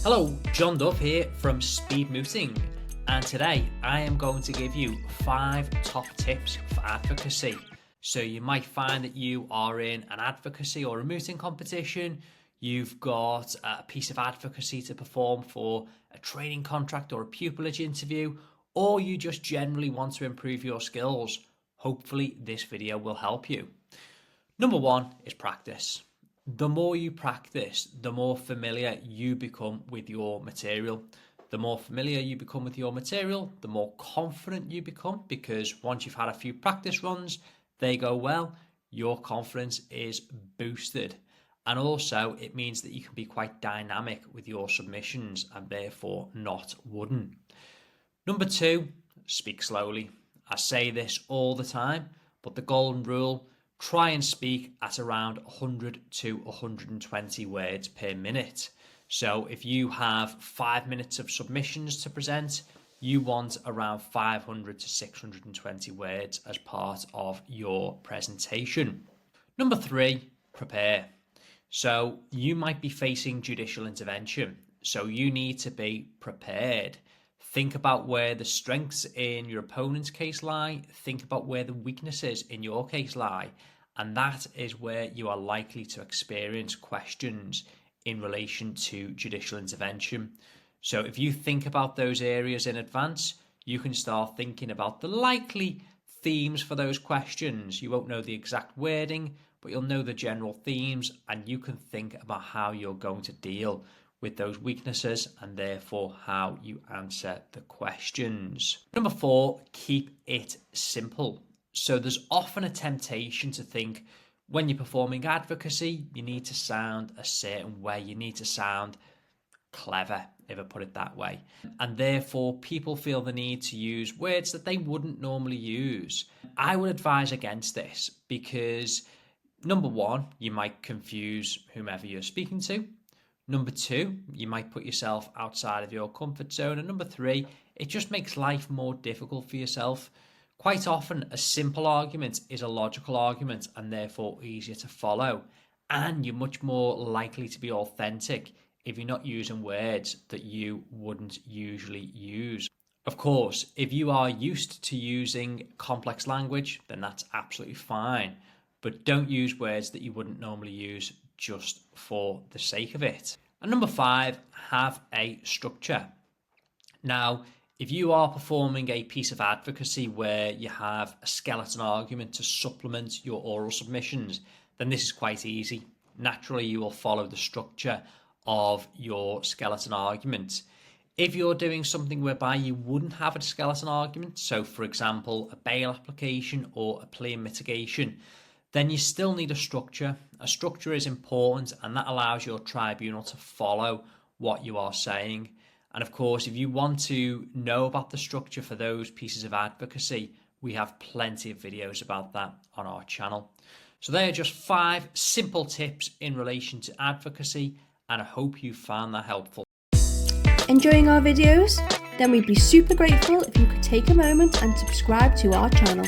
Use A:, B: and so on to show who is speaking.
A: Hello, John Dove here from Speed Mooting, and today I am going to give you 5 top tips for advocacy. So you might find that you are in an advocacy or a mooting competition, you've got a piece of advocacy to perform for a training contract or a pupillage interview, or you just generally want to improve your skills. Hopefully this video will help you. Number 1 is practice. The more you practice, the more familiar you become with your material. The more familiar you become with your material, the more confident you become, because once you've had a few practice runs, they go well, your confidence is boosted. And also it means that you can be quite dynamic with your submissions and therefore not wooden. Number 2, speak slowly. I say this all the time, but the golden rule: try and speak at around 100 to 120 words per minute. So if you have 5 minutes of submissions to present, you want around 500 to 620 words as part of your presentation. Number 3, prepare. So you might be facing judicial intervention, so you need to be prepared. Think about where the strengths in your opponent's case lie. Think about where the weaknesses in your case lie. And that is where you are likely to experience questions in relation to judicial intervention. So if you think about those areas in advance, you can start thinking about the likely themes for those questions. You won't know the exact wording, but you'll know the general themes, and you can think about how you're going to deal with those weaknesses and therefore how you answer the questions. Number 4, keep it simple. So there's often a temptation to think when you're performing advocacy, you need to sound a certain way. You need to sound clever, if I put it that way. And therefore, people feel the need to use words that they wouldn't normally use. I would advise against this because, number 1, you might confuse whomever you're speaking to. Number 2, you might put yourself outside of your comfort zone. And number 3, it just makes life more difficult for yourself. Quite often, a simple argument is a logical argument and therefore easier to follow. And you're much more likely to be authentic if you're not using words that you wouldn't usually use. Of course, if you are used to using complex language, then that's absolutely fine. But don't use words that you wouldn't normally use just for the sake of it. And number 5, have a structure. Now, if you are performing a piece of advocacy where you have a skeleton argument to supplement your oral submissions, then this is quite easy. Naturally, you will follow the structure of your skeleton argument. If you're doing something whereby you wouldn't have a skeleton argument, so for example, a bail application or a plea and mitigation, then you still need a structure. A structure is important, and that allows your tribunal to follow what you are saying. And of course, if you want to know about the structure for those pieces of advocacy, we have plenty of videos about that on our channel. So they are just 5 simple tips in relation to advocacy, and I hope you found that helpful.
B: Enjoying our videos? Then we'd be super grateful if you could take a moment and subscribe to our channel.